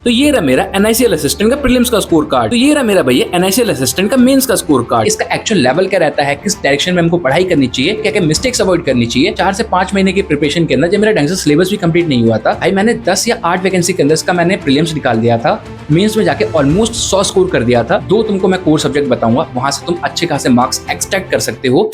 तो ये रहा मेरा NICL असिस्टेंट का प्रीलिम्स का स्कोर कार्ड। तो ये रहा मेरा भैया NICL असिस्टेंट का मेंस का स्कोर कार्ड। इसका एक्चुअल लेवल क्या रहता है, किस डायरेक्शन में हमको पढ़ाई करनी चाहिए, क्या क्या मिस्टेक्स अवॉइड करनी चाहिए। 4 से 5 महीने की प्रिपरेशन के अंदर जब मेरा ढंग से सिलेबस भी कंप्लीट नहीं हुआ था भाई, मैंने 10 या 8 वैकेंसी के अंदर इसका मैंने प्रीलिम्स निकाल दिया था। मेंस में जाके ऑलमोस्ट 100 स्कोर कर दिया था। दो तुमको मैं कोर सब्जेक्ट बताऊंगा, वहां से तुम अच्छे खासे मार्क्स एक्सट्रैक्ट कर सकते हो।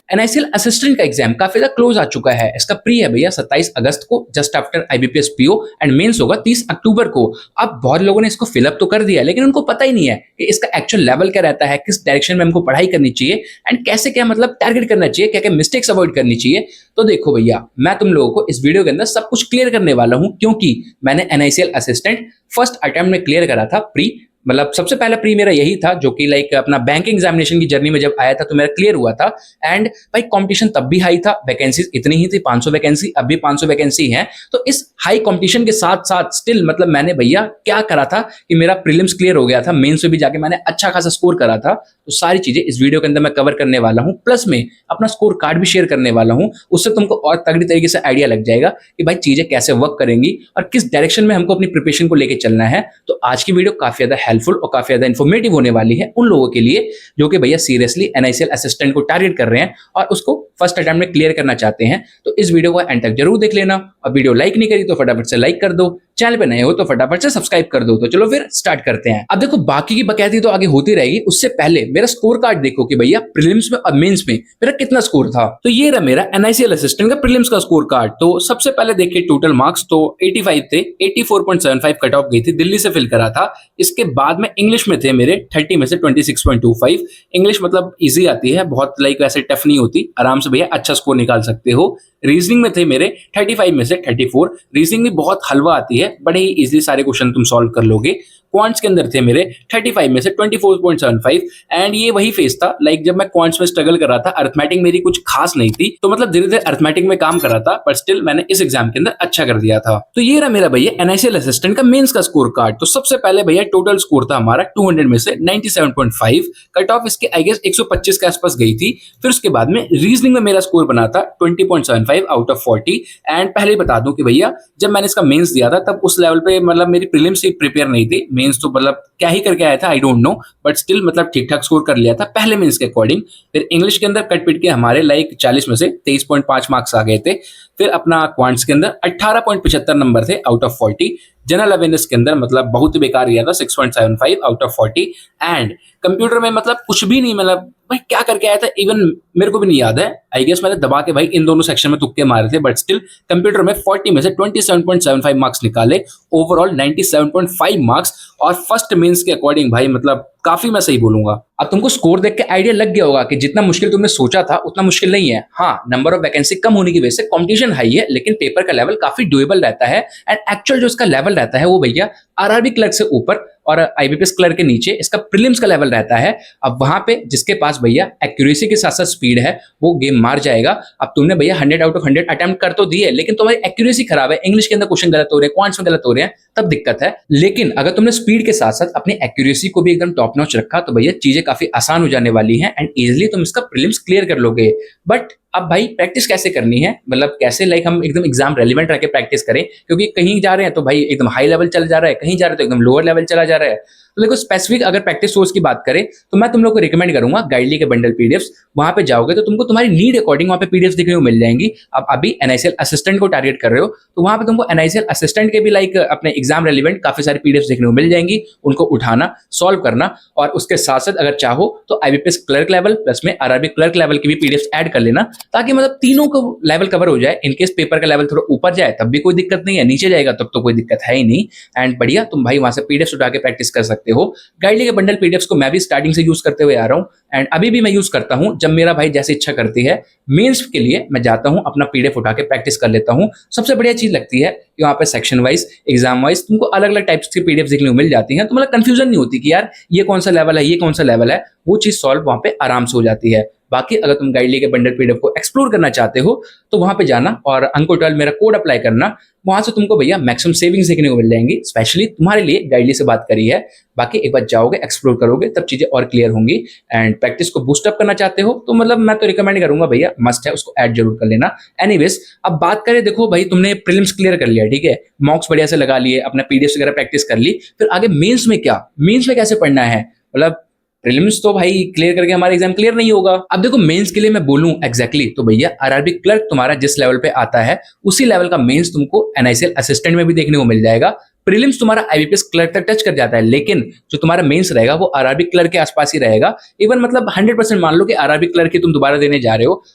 NICL असिस्टेंट का एग्जाम काफी ज्यादा क्लोज आ चुका है। इसका प्री है भैया 27 अगस्त को, just after IBPS PO, and mains होगा 30 अक्टूबर को। अब बहुत लोगों ने इसको फिलअप तो कर दिया, लेकिन उनको पता ही नहीं है कि इसका एक्चुअल लेवल क्या रहता है, किस डायरेक्शन में हमको पढ़ाई करनी चाहिए एंड कैसे क्या मतलब टारगेट करना चाहिए, क्या क्या मिस्टेक्स अवॉइड करनी चाहिए। तो देखो भैया, मैं तुम लोगों को इस वीडियो के अंदर सब कुछ क्लियर करने वाला हूं, क्योंकि मैंने NICL असिस्टेंट फर्स्ट अटेम्प्ट में क्लियर करा था। प्री मतलब सबसे पहला प्री मेरा यही था, जो कि लाइक अपना बैंकिंग एग्जामिनेशन की जर्नी में जब आया था तो मेरा क्लियर हुआ था। एंड भाई कंपटीशन तब भी हाई था, वैकेंसीज इतनी ही थी 500 वैकेंसी, अब भी 500 वैकेंसी है। तो इस हाई कंपटीशन के साथ साथ स्टिल मतलब मैंने भैया क्या करा था कि मेरा प्रीलिम्स क्लियर हो गया था, मेंस में भी जाके मैंने अच्छा खासा स्कोर करा था। तो सारी चीजें इस वीडियो के अंदर मैं कवर करने वाला हूँ, प्लस में अपना स्कोर कार्ड भी शेयर करने वाला हूँ। उससे तुमको और तगड़ी तरीके से आइडिया लग जाएगा कि भाई चीजें कैसे वर्क करेंगी और किस डायरेक्शन में हमको अपनी प्रिपरेशन को लेकर चलना है। तो आज की वीडियो काफी ज्यादा हेल्पफुल और काफी ज्यादा इन्फॉर्मेटिव होने वाली है उन लोगों के लिए जो कि भैया सीरियसली NICL असिस्टेंट को टारगेट कर रहे हैं और उसको फर्स्ट अटेम्प्ट में क्लियर करना चाहते हैं। तो इस वीडियो को एंड तक जरूर देख लेना, और वीडियो लाइक नहीं करी तो फटाफट से लाइक कर दो, चैनल पे नए हो तो फटाफट से सब्सक्राइब कर दो। तो चलो फिर स्टार्ट करते हैं। अब देखो बाकी की बकैती तो आगे होती रहेगी, उससे पहले मेरा स्कोर कार्ड देखो कि भैया प्रीलिम्स में और मेंस में मेरा कितना स्कोर था। तो ये रहा मेरा NICL असिस्टेंट का प्रीलिम्स का स्कोर कार्ड। तो सबसे पहले देखिए टोटल मार्क्स तो 85 थे, 84.75 कट ऑफ गई थी, दिल्ली से फिल करा था। इसके बाद में इंग्लिश में थे मेरे 30 में से 26.25। इंग्लिश मतलब इजी आती है, बहुत लाइक ऐसे टफ नहीं होती, आराम से भैया अच्छा स्कोर निकाल सकते हो। रीजनिंग में थे मेरे 35 में से 34, रीजनिंग भी बहुत हलवा आती है, बड़े ही इजी सारे क्वेश्चन तुम सॉल्व कर लोगे। क्वांट्स के अंदर थे मेरे 35 में से 24.75, एंड ये वही फेज था लाइक जब मैं क्वांट्स में स्ट्रगल कर रहा था, अरिथमेटिक मेरी कुछ खास नहीं थी, तो मतलब धीरे धीरे अरिथमेटिक में काम कर रहा था, पर स्टिल मैंने इस एग्जाम के अंदर अच्छा कर दिया था। तो ये रहा मेरा भैया NICL असिस्टेंट का मेंस का स्कोर कार्ड। तो सबसे पहले भैया टोटल स्कोर था हमारा 200 में से 97.5, कट ऑफ इसके आई गेस 125 के आसपास गई थी। फिर उसके बाद में रीजनिंग में मेरा स्कोर बना था 20.75 आउट ऑफ 40। एंड पहले ही बता दूं कि भैया जब मैंने इसका मेंस दिया था तब उस लेवल पे मतलब मेरी प्रीलिम्स ही प्रिपेयर नहीं थी, मेंस तो मतलब क्या ही करके आया था I don't know, but still मतलब ठीक ठाक स्कोर कर लिया था पहले मेंस के अकॉर्डिंग। फिर इंग्लिश के अंदर कट पिट के हमारे लाइक 40 में से 23.5 मार्क्स आ गए थे। फिर अपना क्वांट्स के अंदर 18.75 नंबर थे आउट ऑफ 40। जनरल अवेयरनेस के अंदर मतलब बहुत ही बेकार गया था 6.75 आउट ऑफ 40। एंड कंप्यूटर में मतलब कुछ भी नहीं, मतलब भाई क्या करके आया था इवन मेरे को भी नहीं याद है, आई गेस मैंने दबा के भाई इन दोनों सेक्शन में तुक्के मारे थे, बट स्टिल कंप्यूटर में 40 में से 27.75 मार्क्स निकाले, ओवरऑल 97.5 मार्क्स। और फर्स्ट मेंस के अकॉर्डिंग भाई मतलब काफी मैं सही बोलूंगा। अब तुमको स्कोर देख के आइडिया लग गया होगा कि जितना मुश्किल तुमने सोचा था उतना मुश्किल नहीं है। हाँ, नंबर ऑफ वैकेंसी कम होने की वजह से कंपटीशन हाई है, लेकिन पेपर का लेवल काफी डुएबल रहता है। एंड एक्चुअल जो इसका लेवल रहता है वो भैया RRB क्लर्क से ऊपर और IBPS क्लर्क के नीचे इसका प्रीलिम्स का लेवल रहता है। अब वहां पे जिसके पास भैया एक्यूरेसी के साथ साथ स्पीड है वो गेम मार जाएगा। अब तुमने भैया 100 आउट ऑफ 100 अटेम्प्ट कर तो दिए, लेकिन तुम्हारी एक्यूरेसी खराब है, इंग्लिश के अंदर क्वेश्चन गलत हो रहे हैं, क्वांट्स में गलत हो रहे हैं, तब दिक्कत है। लेकिन अगर तुमने स्पीड के साथ साथ अपनी एक्यूरेसी को भी एकदम टॉप नॉच रखा तो भैया चीजें काफी आसान हो जाने वाली हैं एंड इजिली तुम इसका प्रीलिम्स क्लियर कर लोगे। बट अब भाई प्रैक्टिस कैसे करनी है, मतलब कैसे लाइक हम एकदम एग्जाम रेलिवेंट रह के प्रैक्टिस करें, क्योंकि कहीं जा रहे हैं तो भाई एकदम हाई लेवल चला जा रहा है, कहीं जा रहे हैं तो एकदम लोअर लेवल चला जा रहा है। तो देखो स्पेसिफिक अगर प्रैक्टिस सोर्स की बात करें तो मैं तुम लोग को रिकमेंड करूंगा गाइडली के बंडल पीडीएफ्स। वहां पे जाओगे तो तुमको तुम्हारी नीड अकॉर्डिंग वहां पे पीडीएफ्स देखने को मिल जाएंगी। अब अभी NICL असिस्टेंट को टारगेट कर रहे हो तो वहां पे तुमको NICL असिस्टेंट के भी लाइक अपने एग्जाम रेलिवेंट काफी सारी पीडीएफ्स देखने को मिल जाएंगी, उनको उठाना, सॉल्व करना, और उसके साथ साथ अगर चाहो तो IBPS क्लर्क लेवल प्लस में RRB क्लर्क लेवल की भी पीडीएफ्स ऐड कर लेना, ताकि मतलब तीनों को लेवल कवर हो जाए। इनकेस पेपर का लेवल थोड़ा ऊपर जाए तब भी कोई दिक्कत नहीं है, नीचे जाएगा तब तो कोई दिक्कत है ही नहीं। एंड बढ़िया तुम भाई वहां से पीडीएफ्स उठा के प्रैक्टिस कर सकते हो। गाइडली के बंडल पीडीएफ्स को मैं भी स्टार्टिंग से यूज करते हुए आ रहा हूं एंड अभी भी मैं यूज करता हूं। जब मेरा भाई जैसे इच्छा करती है मेंस के लिए मैं जाता हूं, अपना पीडीएफ उठा के प्रैक्टिस कर लेता हूं। सबसे बढ़िया चीज लगती है कि वहां पे सेक्शन वाइज, एग्जाम वाइज तुमको अलग अलग टाइप्स की पीडीएफ देखने को मिल जाती हैं, तो मतलब कंफ्यूजन नहीं होती कि यार ये कौन सा लेवल है, ये कौन सा लेवल है। वो चीज सॉल्व वहां पे आराम से हो जाती है। बाकी अगर तुम गाइडली के बंडल पीडीएफ को एक्सप्लोर करना चाहते हो तो वहां पे जाना और अंको12 मेरा कोड अप्लाई करना, वहां से तुमको भैया मैक्सिमम सेविंग्स देखने को मिल जाएंगी, स्पेशली तुम्हारे लिए गाइडली से बात करी है। बाकी एक बार जाओगे एक्सप्लोर करोगे तब चीजें और क्लियर होंगी। एंड प्रैक्टिस को बूस्ट अप करना चाहते हो तो मतलब मैं तो रिकमेंड करूंगा भैया, मस्ट है, उसको ऐड जरूर कर लेना। एनीवेज अब बात करें, देखो भाई तुमने प्रीलिम्स क्लियर कर लिया, ठीक है, मॉक्स बढ़िया से लगा लिए, अपना पीडीएफ वगैरह प्रैक्टिस कर ली, फिर आगे मेंस में क्या, मेंस में कैसे पढ़ना है? मतलब प्रीलिम्स तो भाई क्लियर करके हमारा एग्जाम क्लियर नहीं होगा। अब देखो मेंस के लिए मैं बोलूं एग्जैक्टली तो भैया आरआरबी क्लर्क तुम्हारा जिस लेवल पे आता है उसी लेवल का मेंस तुमको एनआईसीएल असिस्टेंट में भी देखने को मिल जाएगा। प्रीलिम्स तुम्हारा आईबीपीएस क्लर्क तक टच कर जाता है, लेकिन जो तुम्हारा मेंस रहेगा वो आरआरबी क्लर्क के आसपास ही रहेगा। इवन मतलब 100% मान लो कि आरआरबी क्लर्क ही तुम दोबारा देने जा रहे हो।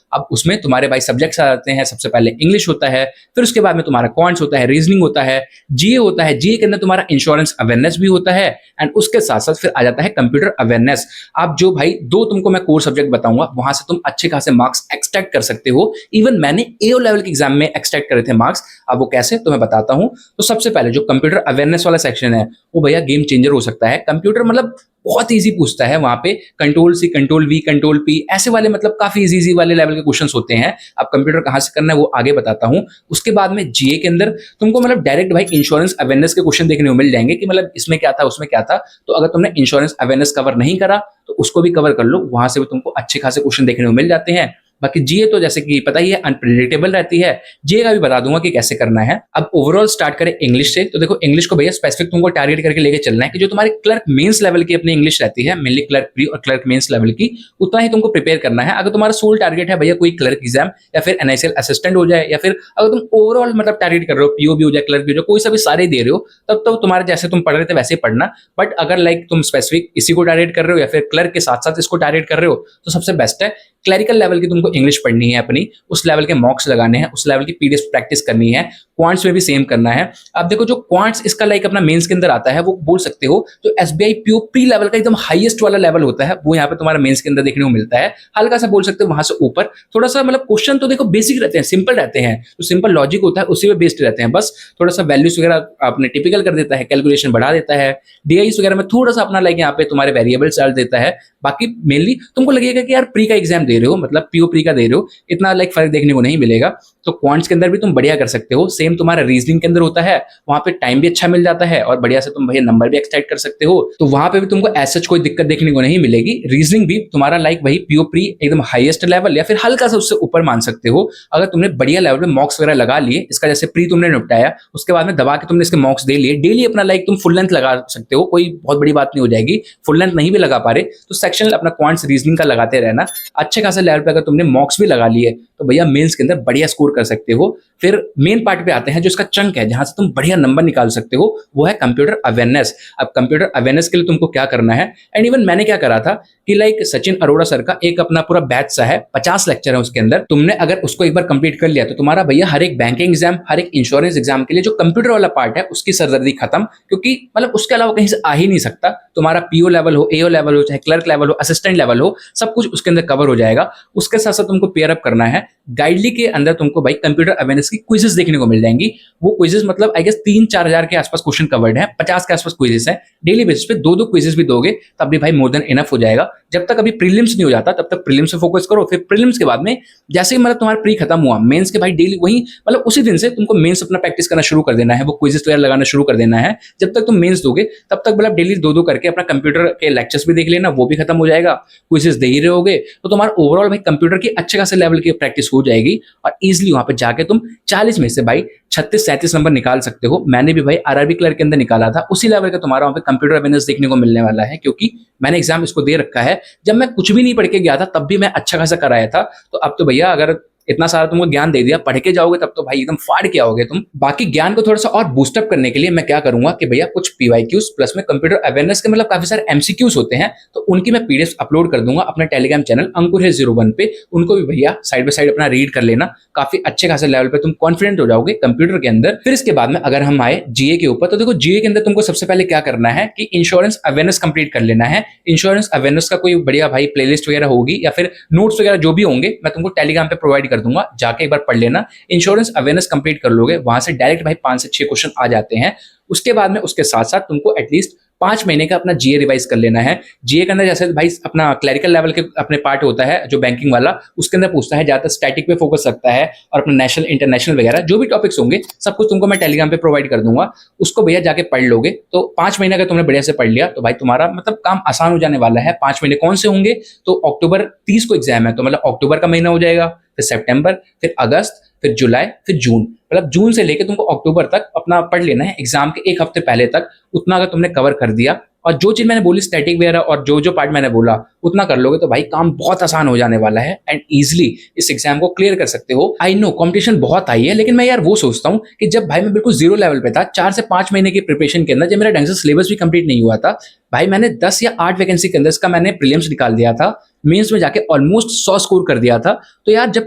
अब उसमें तुम्हारे भाई सब्जेक्ट्स आ जाते हैं, सबसे पहले इंग्लिश होता है, फिर उसके बाद में तुम्हारा क्वांट्स होता है, रीजनिंग होता है, जीए होता है, जीए के अंदर तुम्हारा इंश्योरेंस अवेयरनेस भी होता है, एंड उसके साथ साथ फिर आ जाता है कंप्यूटर अवेयरनेस। आप जो भाई दो तुमको मैं कोर सब्जेक्ट बताऊंगा वहां से तुम अच्छे खासे मार्क्स एक्सट्रैक्ट कर सकते हो। इवन मैंने एओ लेवल के एग्जाम में एक्सट्रैक्ट करे थे मार्क्स। अब वो कैसे तो मैं बताता हूं। तो सबसे पहले जो कंप्यूटर अवेयरनेस वाला सेक्शन है वो भैया गेम चेंजर हो सकता है। कंप्यूटर मतलब बहुत इजी पूछता है, वहां पे control C, control V, control P, ऐसे वाले मतलब काफी इजी वाले लेवल के क्वेश्चंस होते हैं। अब कंप्यूटर कहां से करना है वो आगे बताता हूं। उसके बाद में जीए के अंदर तुमको मतलब डायरेक्ट भाई इंश्योरेंस अवेयरनेस के क्वेश्चन देखने को मिल जाएंगे कि मतलब इसमें क्या था उसमें क्या था। तो अगर तुमने इंश्योरेंस अवेयरनेस कवर नहीं करा तो उसको भी कवर कर लो, वहां से भी तुमको अच्छे खासे क्वेश्चन देखने को मिल जाते हैं। बाकी जीए तो जैसे कि पता ही है अनप्रेडिक्टेबल रहती है, जीए का भी बता दूंगा कि कैसे करना है। अब ओवरऑल स्टार्ट करें इंग्लिश से। तो देखो इंग्लिश को भैया स्पेसिफिक तुमको टारगेट करके लेके चलना है कि जो तुम्हारे क्लर्क मेंस लेवल की अपनी इंग्लिश रहती है, मेनली क्लर्क प्री और क्लर्क मेंस लेवल की, उतना ही तुमको प्रिपेयर करना है। अगर तुम्हारा सोल टारगेट है भैया कोई क्लर्क एग्जाम या फिर एनआईसीएल असिस्टेंट हो जाए, या फिर अगर तुम ओवरऑल मतलब टारगेट कर रहे हो पीओ भी हो जाए, क्लर्क भी हो जाए, कोई सा भी सारे दे रहे हो, तब तो तुम्हारे जैसे तुम पढ़ रहे थे वैसे ही पढ़ना। बट अगर लाइक तुम स्पेसिफिक इसी को टारगेट कर रहे हो या फिर क्लर्क के साथ साथ इसको टारगेट कर रहे हो तो सबसे बेस्ट है क्लरिकल लेवल की तुमको इंग्लिश पढ़नी है अपनी, उस लेवल के मॉक्स लगाने हैं, उस लेवल की पीडीएफ प्रैक्टिस करनी है। क्वांट्स में भी सेम करना है। अब देखो जो क्वांट्स इसका लाइक अपना मेंस के अंदर आता है वो बोल सकते हो जो एसबीआई पीओ प्री लेवल का एकदम हाईएस्ट वाला लेवल होता है वो यहाँ पे तुम्हारा मेंस के अंदर देखने को मिलता है। हल्का सा बोल सकते हो वहां से ऊपर थोड़ा सा, मतलब क्वेश्चन तो देखो बेसिक रहते हैं, सिंपल रहते हैं, तो सिंपल लॉजिक होता है उसी में बेस्ड रहते हैं। बस थोड़ा सा वैल्यूज वगैरह आपने टिपिकल कर देता है, कैलकुलेशन बढ़ा देता है, डीआईस वगैरह में थोड़ा सा अपना लाइक यहाँ पे तुम्हारे वेरिएबल्स डाल देता है। बाकी मेनली तुमको लगेगा कि यार प्री का एग्जाम दे रहे हो, मतलब पीओ प्री का दे रहे हो, इतना लाइक फर्क देखने को नहीं मिलेगा। तो क्वांट्स के अंदर भी तुम बढ़िया कर सकते हो। सेम तुम्हारा रीजनिंग के अंदर होता है, वहां पे टाइम भी अच्छा मिल जाता है और बढ़िया से तुम भैया नंबर भी एक्सट्रैक्ट कर सकते हो। तो वहां पे भी तुमको ऐसा कोई दिक्कत देखने को नहीं मिलेगी। रीजनिंग भी तुम्हारा लाइक वही पीओ प्री एकदम हाईएस्ट लेवल या फिर हल्का सा उससे ऊपर मान सकते हो। अगर तुमने बढ़िया लेवल पे मॉक्स वगैरह लगा लिए, इसका जैसे प्री तुमने निपटाया उसके बाद में दबा के तुमने इसके मॉक्स दे लिए, डेली अपना लाइक तुम फुल लेंथ लगा सकते हो, कोई बहुत बड़ी बात नहीं हो जाएगी। फुल लेंथ नहीं भी लगा पा रहे तो सेक्शनल अपना क्वांट्स रीजनिंग का लगाते रहना। अच्छे खासे लेवल पे अगर तुमने मॉक्स भी लगा लिए तो भैया मेंस के अंदर बढ़िया स्कोर कर सकते हो। फिर मेन पार्ट पे आते हैं जो इसका चंक है जहां से तुम बढ़िया नंबर निकाल सकते हो, वो है कंप्यूटर अवेयरनेस। अब कंप्यूटर अवेयरनेस के लिए तुमको क्या करना है, एंड इवन मैंने क्या करा था कि लाइक सचिन अरोड़ा सर का एक अपना पूरा बैच सा है, 50 लेक्चर है उसके अंदर, तुमने अगर उसको एक बार कंप्लीट कर लिया तो तुम्हारा भैया हर एक बैंकिंग एग्जाम, हर एक इंश्योरेंस एग्जाम के लिए जो कंप्यूटर वाला पार्ट है उसकी सरदर्दी खत्म। क्योंकि मतलब उसके अलावा कहीं से आ ही नहीं सकता। तुम्हारा पीओ लेवल हो, एओ लेवल हो, चाहे क्लर्क लेवल हो, असिस्टेंट लेवल हो, सब कुछ उसके अंदर कवर हो जाएगा। उसके साथ साथ तुमको पेयर अप करना है। गाइडली के अंदर तुमको भाई कंप्यूटर अवेयरनेस की क्विजेस देखने को मिल जाएंगी। वो क्विजेस मतलब आई गेस 3-4 हजार के आसपास क्वेश्चन कवर्ड है, 50 के आसपास क्विजेस है। डेली बेसिस पे 2-2 क्विजेस भी दोगे तब भी भाई मोर देन इनफ हो जाएगा। जब तक अभी प्रीलिम्स नहीं हो जाता तब तक प्रीलिम्स पे फोकस करो। फिर प्रीलिम्स के बाद में जैसे ही मतलब तुम्हारा प्री खत्म हुआ, मेंस के भाई डेली वही मतलब उसी दिन से तुमको मेंस अपना प्रैक्टिस करना शुरू कर देना है, वो क्विजेस वगैरह लगाना शुरू कर देना है। जब तक तुम मेंस दोगे तब तक मतलब डेली 2-2 करके अपना कंप्यूटर के लेक्चर्स भी देख लेना, वो भी खत्म हो जाएगा। क्विजेस दे ही रहोगे तो तुम्हारा ओवरऑल भाई कंप्यूटर की अच्छे खासे लेवल की प्रैक्टिस हो जाएगी और इजीली वहां पे जाके तुम 40 में से भाई 36-37 नंबर निकाल सकते हो। मैंने भी भाई आरआरबी क्लर्क के अंदर निकाला था, उसी लेवल का तुम्हारा वहां पे कंप्यूटर अवेयरनेस देखने को मिलने वाला है। क्योंकि मैंने एग्जाम इसको दे रखा है, जब मैं कुछ भी नहीं पढ़ के गया था तब भी मैं अच्छा खासा कराया था। तो अब तो भैया अगर इतना सारा तुमको ज्ञान दे दिया, पढ़ के जाओगे तब तो भाई एकदम फाड़ के आओगे तुम। बाकी ज्ञान को थोड़ा सा और बूस्टअप करने के लिए मैं क्या करूंगा कि भैया कुछ पीवाईक्यूज प्लस में कंप्यूटर अवेयरनेस के मतलब काफी सारे एमसीक्यूज होते हैं, तो उनकी मैं पीडीएफ अपलोड कर दूंगा अपने टेलीग्राम चैनल अंकुर है 01 पे। उनको भी भैया साइड बाय साइड अपना रीड कर लेना, काफी अच्छे खासे लेवल पे तुम कॉन्फिडेंट हो जाओगे कंप्यूटर के अंदर। फिर इसके बाद में अगर हम आए जीए के ऊपर, तो देखो जीए के अंदर तुमको सबसे पहले क्या करना है कि इंश्योरेंस अवेयरनेस कंप्लीट कर लेना है। इंश्योरेंस अवेयरनेस का कोई बढ़िया भाई प्लेलिस्ट वगैरह होगी या फिर नोट्स वगैरह जो भी होंगे मैं तुमको टेलीग्राम पे प्रोवाइड कर दूंगा, जाके एक बार पढ़ लेना। इंश्योरेंस अवेयरनेस कंप्लीट कर लोगे, वहां से डायरेक्ट भाई 5 से 6 क्वेश्चन आ जाते हैं। उसके बाद में उसके साथ साथ तुमको एटलीस्ट 5 महीने का अपना जीए रिवाइज कर लेना है। जीए के अंदर जैसे भाई अपना क्लरिकल लेवल के अपने पार्ट होता है जो बैंकिंग वाला, उसके अंदर पूछता है, ज्यादातर स्टैटिक पे फोकस रखता है, और अपना नेशनल इंटरनेशनल वगैरह जो भी टॉपिक्स होंगे सब कुछ तुमको मैं टेलीग्राम पे प्रोवाइड कर दूंगा। उसको भैया जाके पढ़ लोगे तो 5 महीने का तुमने बढ़िया से पढ़ लिया तो भाई तुम्हारा मतलब काम आसान हो जाने वाला है। 5 महीने कौन से होंगे? तो अक्टूबर 30 को एग्जाम है, तो मतलब अक्टूबर का महीना हो जाएगा, फिर सितंबर, फिर अगस्त, फिर जुलाई, फिर जून, मतलब जून से लेके तुमको अक्टूबर तक अपना पढ़ लेना है। एग्जाम के एक हफ्ते पहले तक उतना अगर तुमने कवर कर दिया, और जो चीज मैंने बोली स्टैटिक वगैरह और जो जो पार्ट मैंने बोला उतना कर लोगे तो भाई काम बहुत आसान हो जाने वाला है एंड इजीली इस एग्जाम को क्लियर कर सकते हो। आई नो कंपटीशन बहुत हाई है, लेकिन मैं यार वो सोचता हूँ कि जब भाई मैं बिल्कुल जीरो लेवल पे था, 4 से 5 महीने की प्रिपरेशन के अंदर जब मेरा ढंग से सिलेबस भी कंप्लीट नहीं हुआ था, भाई मैंने 10 या 8 वैकेंसी के अंदर इसका मैंने प्रीलिम्स निकाल दिया था, मेंस में जाके ऑलमोस्ट 100 स्कोर कर दिया था। तो यार जब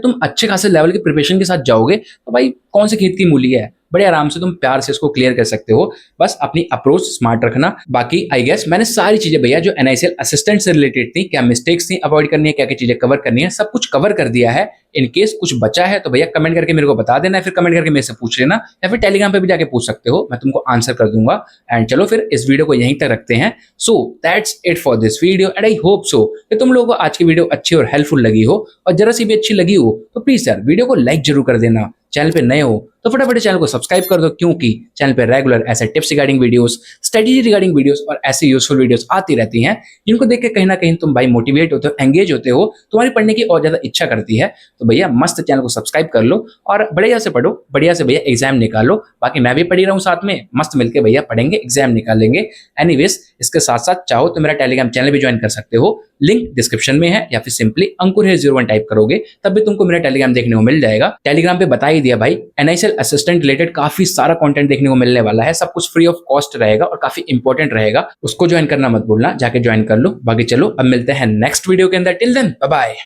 तुम अच्छे खासे लेवल की प्रिपरेशन के साथ जाओगे तो भाई कौन से खेत की मूली है, बड़े आराम से तुम प्यार से इसको क्लियर कर सकते हो। बस अपनी अप्रोच स्मार्ट रखना। बाकी आई गेस मैंने सारी चीजें भैया जो एनआईसीएल असिस्टेंट से रिलेटेड थी, क्या मिस्टेक्स थी अवॉइड करनी है, क्या क्या चीजें कवर करनी है, सब कुछ कवर कर दिया है। इन केस कुछ बचा है तो भैया कमेंट करके मेरे को बता देना, फिर कमेंट करके मेरे से पूछ लेना, या फिर टेलीग्राम पे भी जाके पूछ सकते हो, मैं तुमको आंसर कर दूंगा। एंड चलो फिर इस वीडियो को यहीं तक रखते हैं। So that's it for this video and I hope so कि तुम लोगों को आज की वीडियो अच्छी और हेल्पफुल लगी हो, और जरा सी भी अच्छी लगी हो तो प्लीज यार वीडियो को लाइक जरूर कर देना। चैनल पे नए हो तो फटाफट चैनल को सब्सक्राइब कर दो, क्योंकि चैनल पे रेगुलर ऐसे tips regarding videos, strategy regarding videos और ऐसे यूजफुल वीडियोस आती रहती हैं, जिनको देख के कहीं ना कहीं तुम भाई मोटिवेट होते हो, एंगेज होते हो, तुम्हारी पढ़ने की और ज्यादा इच्छा करती है। तो भैया मस्त चैनल को सब्सक्राइब कर लो और बढ़िया से पढ़ो, बढ़िया से भैया एग्जाम निकालो। बाकी मैं भी पढ़ी रहा हूँ साथ में, मस्त मिलके भैया पढ़ेंगे, एग्जाम निकालेंगे। एनीवेज इसके साथ साथ चाहो तो मेरा टेलीग्राम चैनल भी ज्वाइन कर सकते हो, लिंक डिस्क्रिप्शन में है, या फिर सिंपली अंकुर है 01 टाइप करोगे तब भी तुमको मेरा टेलीग्राम देखने को मिल जाएगा। टेलीग्राम पे बता ही दिया भाई, एनआईसीएल असिस्टेंट रिलेटेड काफी सारा कंटेंट देखने को मिलने वाला है, सब कुछ फ्री ऑफ कॉस्ट रहेगा और काफी इंपॉर्टेंट रहेगा। उसको ज्वाइन करना मत भूलना, जाके ज्वाइन कर लो। बाकी चलो अब मिलते हैं नेक्स्ट वीडियो के अंदर, टिल देन बाय बाय।